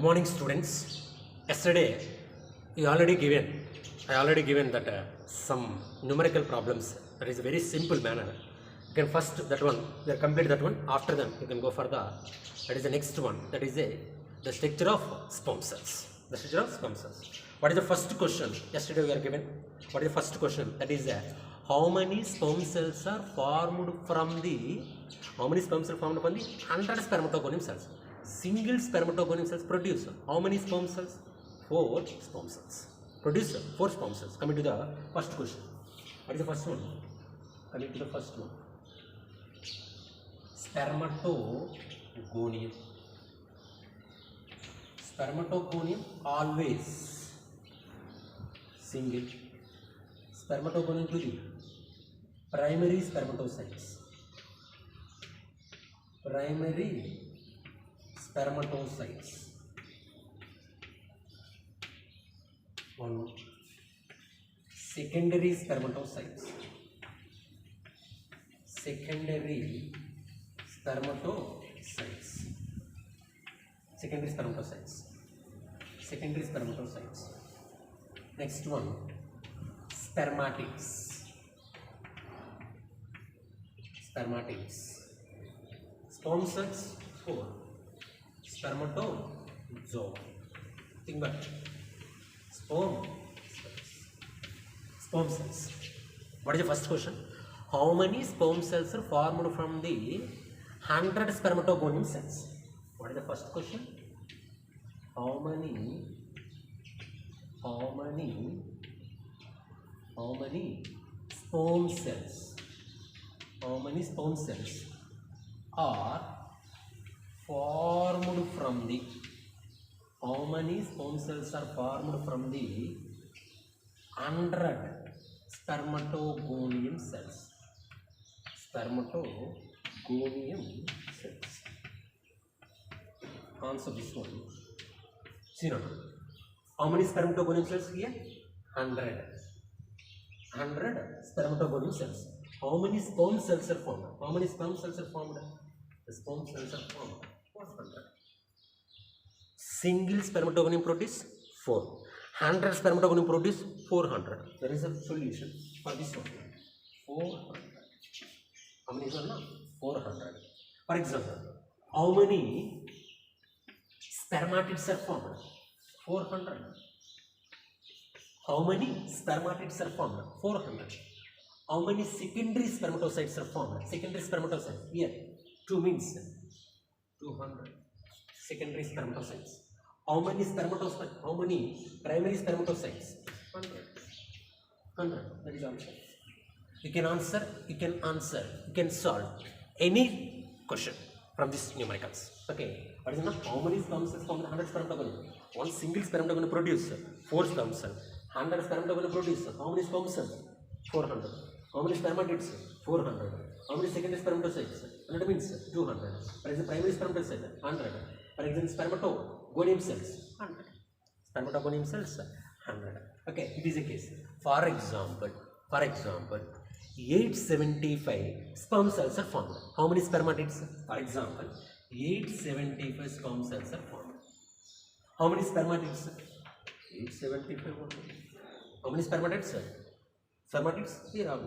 morning, students. Yesterday I already given that some numerical problems. That is a very simple manner. You can first that one, you complete that one. After them, you can go for that is the next one. That is the structure of sperm cells. The structure of sperm cells. What is the first question? Yesterday we are given. What is the first question? That is how many sperm cells are formed from the 100 spermatogonium cells? Single spermatogonium cells produce how many sperm cells? 4 sperm cells. Produce 4 sperm cells. Coming to the first question. What is the first one? Coming to the first one. Spermatogonium. Spermatogonium always single. Spermatogonium to the primary spermatocytes. Primary spermatocytes. One. Secondary spermatocytes. Secondary spermatocytes. Secondary spermatocytes. Secondary spermatocytes. Next one. Spermatids. Spermatids. Sperm cells 4. Spermatozoa. Think about sperm cells. What is the first question? How many sperm cells are formed from the 100 spermatogonium cells? What is the first question? How many sperm cells? How many sperm cells are formed from the? How many sperm cells are formed from the 100 spermatogonium cells? Spermatogonium cells. Answer this one. See now. How many spermatogonium cells here? 100 spermatogonium cells. How many sperm cells are formed? How many sperm cells are formed? The sperm cells are formed 400. Single spermatogonium produce 4. 100 spermatogonium produce 400. There is a solution for this one. 400. How many is one now? 400. For example, how many spermatids are formed? 400. How many spermatids are formed? 400. How many secondary spermatocytes are formed? Secondary spermatocytes. Here, 2 means 200. Secondary spermatocytes. How many spermatocytes? How many primary spermatocytes? 100. That is answer. You can answer. You can solve any question from these numericals. Okay. What is enough? How many sperm cells form 100 spermatogonium? One single spermatogonium produce 4 sperm cells. 100 spermatogonium produce how many sperm cells? 400. How many spermatids? 400. How many secondary spermatocytes? 100 means 200. For example, primary spermatocyte 100. For example, spermatogonium cells 100. Spermatogonium cells 100. Okay, it is a case. For example, 875 sperm cells are formed. How many spermatids? For example, 875 sperm cells are formed. How many spermatids? 875. How many spermatids? Spermatids here are.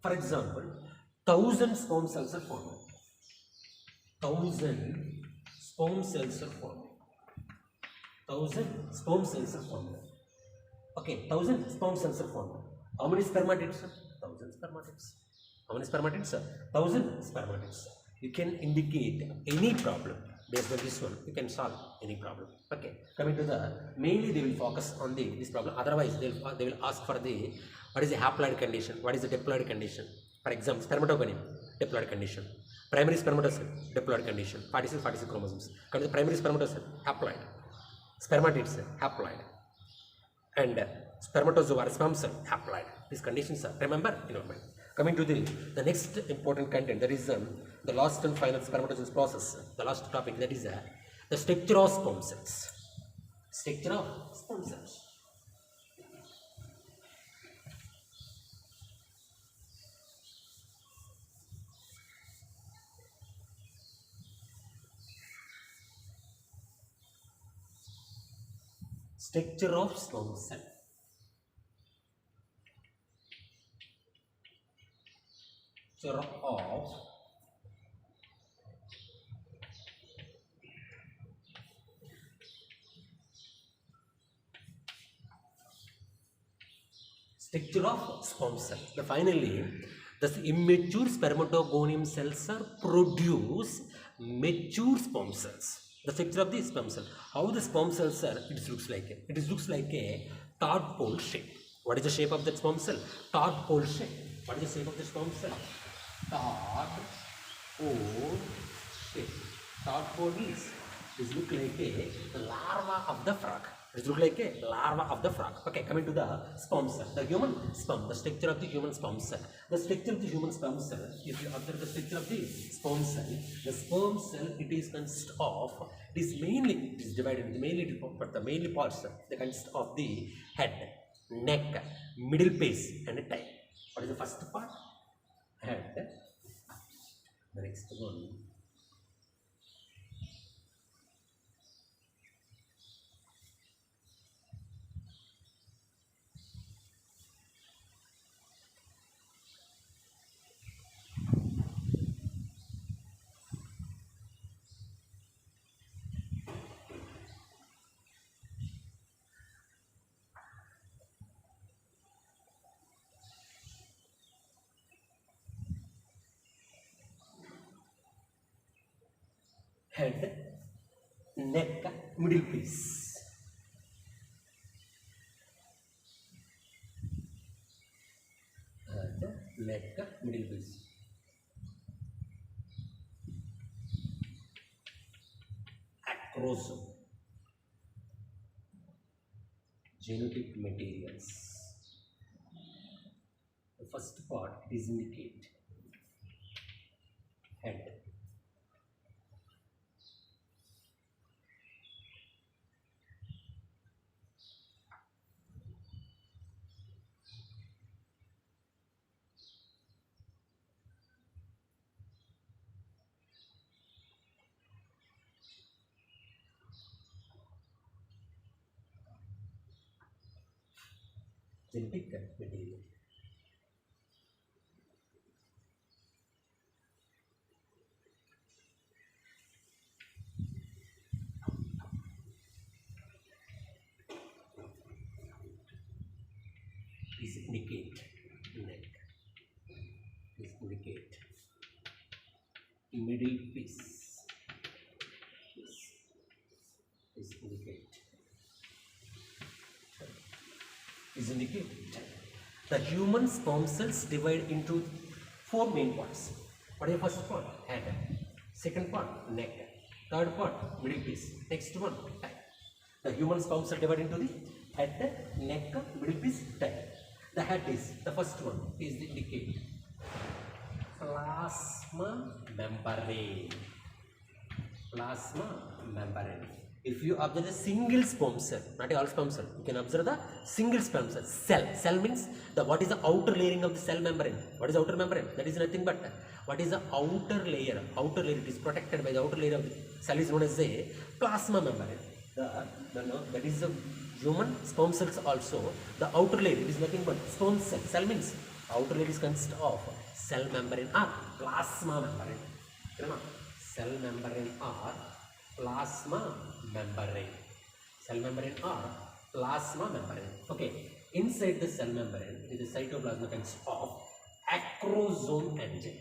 For example, 1000 sperm cells are formed. 1000 sperm cells are formed. 1000 sperm cells are formed. Okay, 1000 sperm cells are formed. How many spermatids? 1000 spermatids. How many spermatids? 1000 spermatids. You can indicate any problem based on this one. You can solve any problem. Okay. Coming to the mainly they will focus on this problem. Otherwise, they will ask for what is the haploid condition? What is the diploid condition? For example, spermatogonium, diploid condition. Primary spermatocyte, diploid condition. 46 chromosomes. Come to the primary spermatocyte, haploid. Spermatids, haploid. And spermatozoa, sperm cell, haploid. These conditions are, remember, in your mind. Coming to the next important content, that is the last and final spermatogenesis process. The last topic, that is the structure of sperm cells. Structure of sperm cells. Structure of sperm cell. Structure of sperm cell. Finally, the immature spermatogonium cells are produce mature sperm cells. The structure of the sperm cell. How the sperm cells are? It looks like a tadpole shape. What is the shape of that sperm cell? Tadpole shape. What is the shape of the sperm cell? Tadpole shape. Tadpole means this look like a larva of the frog. It looks like a larva of the frog. Okay, coming to the sperm cell. The human sperm, the structure of the human sperm cell. The structure of the human sperm cell, if you observe the structure of the sperm cell, it is consist of, it is divided into mainly, but the mainly parts, they consist of the head, neck, middle piece and tail. What is the first part? Head. The next one. Head, neck, middle piece. Head, neck, middle piece. Acrosome. Genetic materials. The first part is indicate head. Genetic material. Is indicate neck. Is indicate middle piece. Is indicate. Is indicate. The human sperm cells divide into 4 main parts. What is the first part? Head. Second part, neck. Third part, middle piece. Next one, tail. The human sperm cell divide into the head, neck, middle piece, tail. The head is, the first one is the indicate plasma membrane. Plasma membrane. If you observe a single sperm cell, not all sperm cell, you can observe the single sperm cell. Cell means what is the outer layering of the cell membrane? What is the outer membrane? That is nothing but what is the outer layer? Outer layer, it is protected by the outer layer of the cell is known as a plasma membrane. That is the human sperm cells also. The outer layer, it is nothing but sperm cell. Cell means outer layer is consist of cell membrane or plasma membrane. Cell membrane or plasma membrane. Cell membrane or plasma membrane. Okay. Inside the cell membrane is the cytoplasm consists of acrosome enzyme.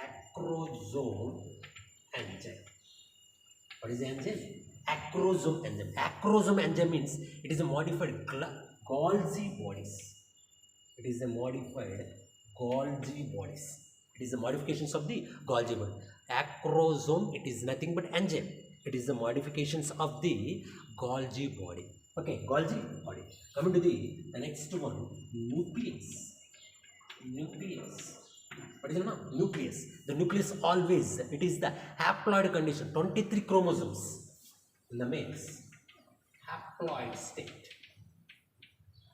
Acrosome enzyme. What is the enzyme? Acrosome enzyme. Acrosome enzyme means it is a modified Golgi bodies. It is a modified Golgi bodies. It is the modifications of the Golgi body. Acrosome, it is nothing but enzyme. It is the modifications of the Golgi body. Okay, Golgi body. Coming to the next one, nucleus. Nucleus. What is the name? Nucleus. The nucleus always, it is the haploid condition, 23 chromosomes in the males. Haploid state.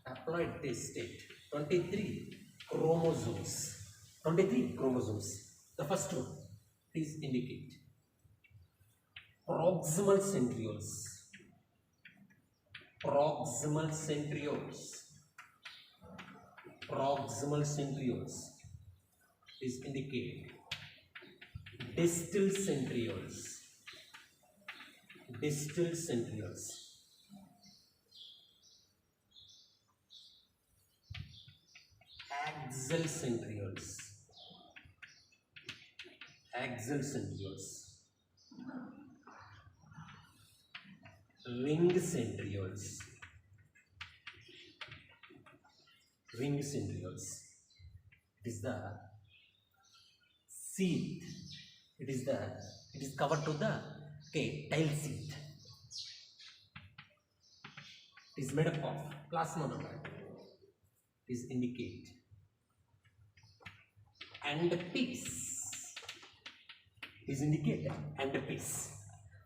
Haploid state. 23 chromosomes. 23 chromosomes. The first one, please indicate. Proximal centrioles. proximal centrioles. Proximal centrioles is indicate distal centrioles. Distal centrioles. Axial centrioles. Axial centrioles. Ring centrioles. Ring centrioles. It is the seat. It is covered to the tail seat. It is made up of plasma membrane. It is indicate and piece. Is indicated and piece.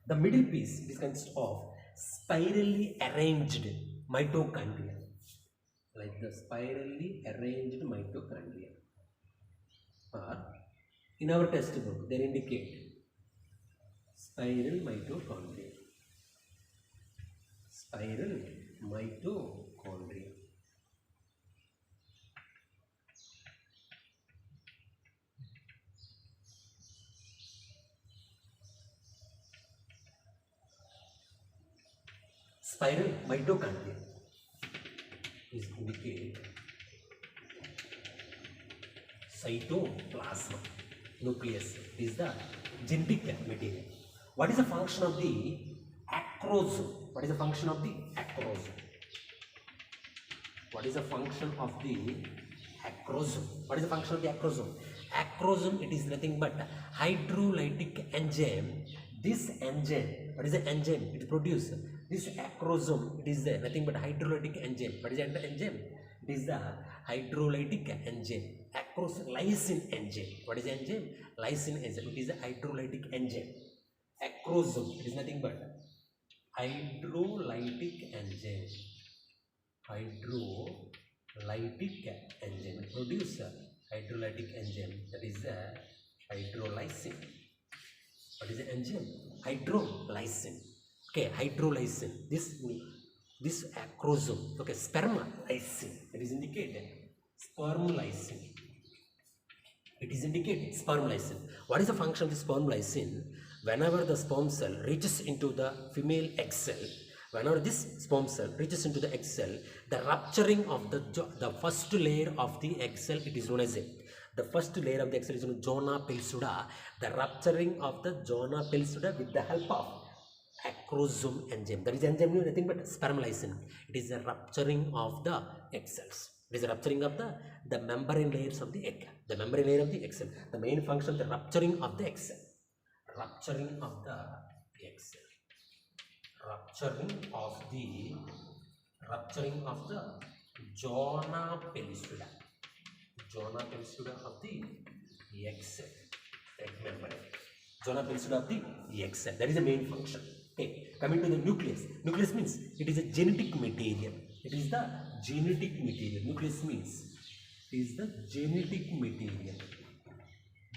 The middle piece is consists of spirally arranged mitochondria, like the spirally arranged mitochondria. Or in our textbook, they indicate spiral mitochondria. Spiral mitochondria. Spiral mitochondria is indicate cytoplasm nucleus is the genetic material. What is the function of the acrosome? What is the function of the acrosome? What is the function of the acrosome? What is the function of the acrosome? Acrosome, it is nothing but hydrolytic enzyme. This enzyme, what is the enzyme? It produces this acrosome. It is nothing but hydrolytic enzyme. What is the enzyme? It is the hydrolytic enzyme. Lysine enzyme. What is the enzyme? Lysine enzyme. It is a hydrolytic enzyme. Acrosome, it is nothing but hydrolytic enzyme. Hydrolytic enzyme. It produces hydrolytic enzyme. That is the hydrolysine. What is the enzyme? Hydrolysine. Okay, hydrolysine. This acrosome. Okay, spermolysine. It is indicated spermolysine. It is indicated spermolysine. What is the function of the spermolysine? Whenever the sperm cell reaches into the female egg cell, whenever this sperm cell reaches into the egg cell, the rupturing of the first layer of the egg cell, it is known as the first layer of the egg cell is known as zona pellucida. The rupturing of the zona pellucida with the help of acrosome enzyme. That is enzyme nothing but spermolysine. It is the rupturing of the egg cells. It is the rupturing of the membrane layers of the egg. The membrane layer of the egg cell. The main function, the rupturing of the egg cell. Rupturing of the egg cell. Rupturing of the zona pellucida. Zona pellucida of the egg cell. Egg membrane. Zona pellucida of the egg cell. That is the main function. Okay, coming to the nucleus. Nucleus means it is a genetic material. It is the genetic material. Nucleus means it is the genetic material.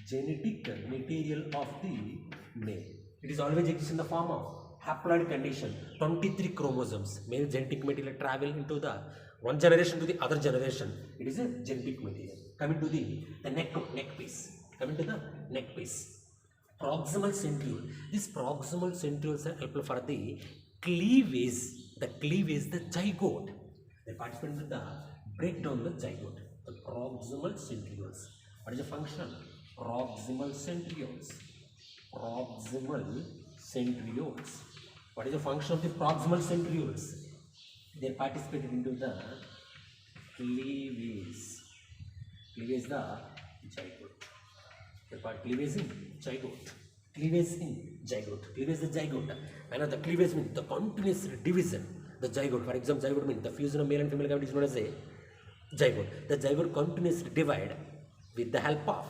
Genetic material of the male. It is always exists in the form of haploid condition. 23 chromosomes. Male genetic material travel into the one generation to the other generation. It is a genetic material. Coming to the neck piece. Coming to the neck piece. Proximal centriole. These proximal centrioles are helpful for the cleavage. The cleavage, the zygote. They participate in the breakdown of the zygote. The proximal centrioles. What is the function? Proximal centrioles. Proximal centrioles. What is the function of the proximal centrioles? They participated into the cleavage. Cleavage the zygote. The part cleavage in zygote. Cleavage in zygote. Cleavage the zygote. And the cleavage means the continuous division. The zygote. For example, zygote means the fusion of male and female cavity is known as a zygote. The zygote continuously divide with the help of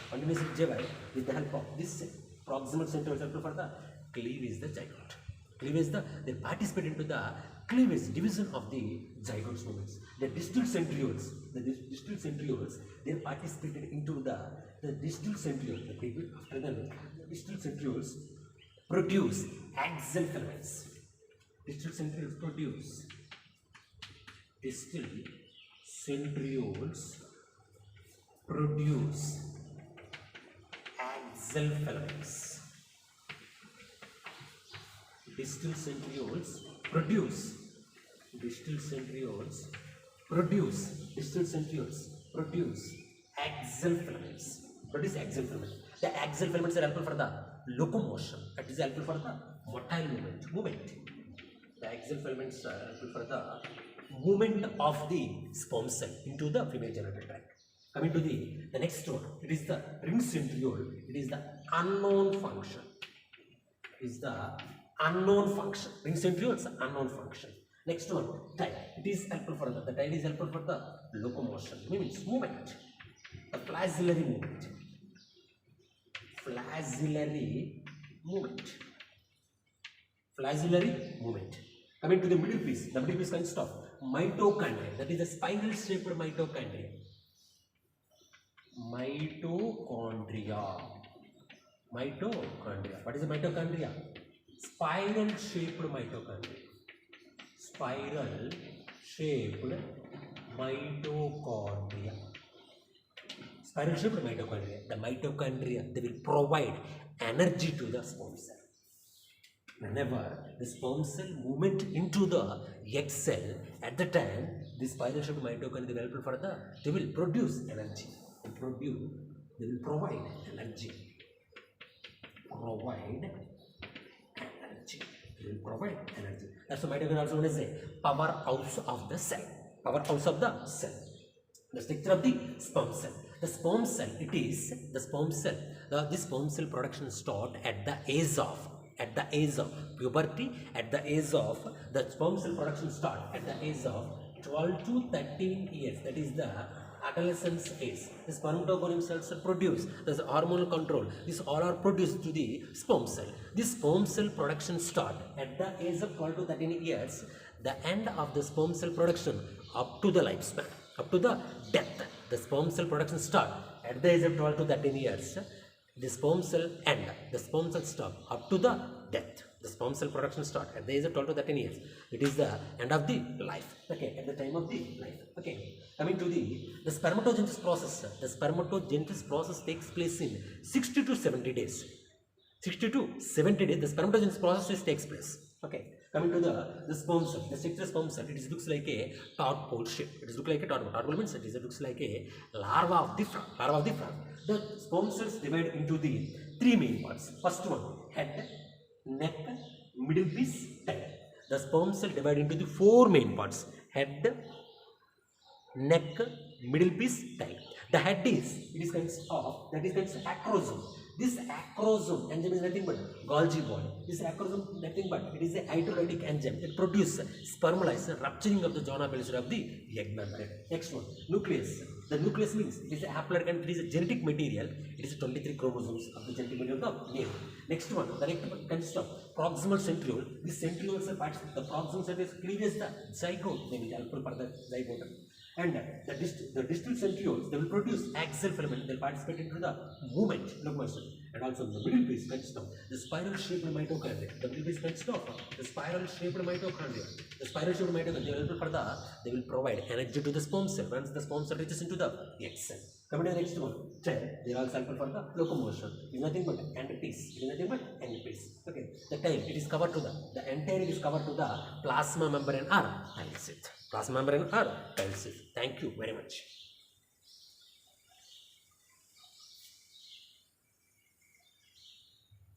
continuously divide with the help of this proximal centrioles helpful for the cleavage the zygote. Cleavage they participate into the cleavage division of the zygote movements. The distal centrioles, they participated into the distal centrioles. After the distal centrioles produce axial filaments. Distal centrioles produce. Distal centrioles produce axial filaments. Distal centrioles produce. Distal centrioles produce. Distal centrioles produce axial filaments. Produce axial filaments. The axial filaments are helpful for the locomotion. That is helpful for the motile movement. The axial filaments are helpful for the movement of the sperm cell into the female genital tract. Coming to the next one, it is the ring centriole. It is the unknown function. It is the unknown function. Ring centriole is unknown function. Next one, tail. It is helpful for the tail is helpful for the locomotion, means movement. The flagellary movement. Flagellary movement. Flagellary movement. Coming to the middle piece. The middle piece consists of mitochondria. That is the spiral shaped mitochondria. Mitochondria. Mitochondria. What is the mitochondria? Spiral shaped mitochondria. Spiral shaped mitochondria. Spiral shaped mitochondria. The mitochondria, they will provide energy to the sperm cell. Whenever the sperm cell movement into the egg cell, at the time, this spiral shaped mitochondria will help for the, they will produce energy. They will provide energy. They will provide energy. That's why mitochondria also known as a powerhouse of the cell. Powerhouse of the cell. The structure of the sperm cell. The sperm cell, it is the sperm cell. This sperm cell production start at the age of puberty, at the age of the sperm cell production start at the age of 12 to 13 years. That is the adolescence age. The spermatogonium cells are produced. There's hormonal control. These all are produced to the sperm cell. This sperm cell production start at the age of 12 to 13 years. The end of the sperm cell production up to the lifespan, up to the death. The sperm cell production start at the age of 12 to 13 years. The sperm cell end. The sperm cell stop up to the death. The sperm cell production start at the age of 12 to 13 years. It is the end of the life. Okay, at the time of the life. Okay, coming to the spermatogenesis process. The spermatogenesis process takes place in 60 to 70 days. 60 to 70 days, the spermatogenesis process takes place. Okay, coming to the sperm cell. The structure of sperm cell, it looks like a tadpole shape. It looks like a tadpole. Tadpole means it looks like a larva of the frog. The sperm cells divide into the three main parts. First one, head, neck, middle piece, tail. The sperm cell divide into the four main parts: head, neck, middle piece, tail. The head is consists of acrosome. This acrosome enzyme is nothing but Golgi body. This acrosome nothing but it is a hydrolytic enzyme. It produces sperm lysis, rupturing of the zona pellucida of the egg membrane. Next one, nucleus. The nucleus means it is a haploid and it is a genetic material. It is 23 chromosomes of the genetic material of the male. Next one, the next one consists of proximal centriole. This centrioles are parts. The proximal centriole cleaves the zygote. They will helpful for the zygote. And the distal centrioles, they will produce axial filament. They will participate into the movement, locomotion. And also the middle piece consists of the spiral shaped mitochondria. The middle piece consists of the spiral shaped mitochondria. The spiral shaped mitochondria, they will provide energy to the sperm cell once the sperm cell reaches into the egg cell. Coming to the next one, tail. They are also helpful for the locomotion. It is nothing but end piece. It is nothing but end piece. Okay. The tail, it is covered to the entire is covered to the plasma membrane or tail sheath. Plasma membrane or tail sheath. Thank you very much.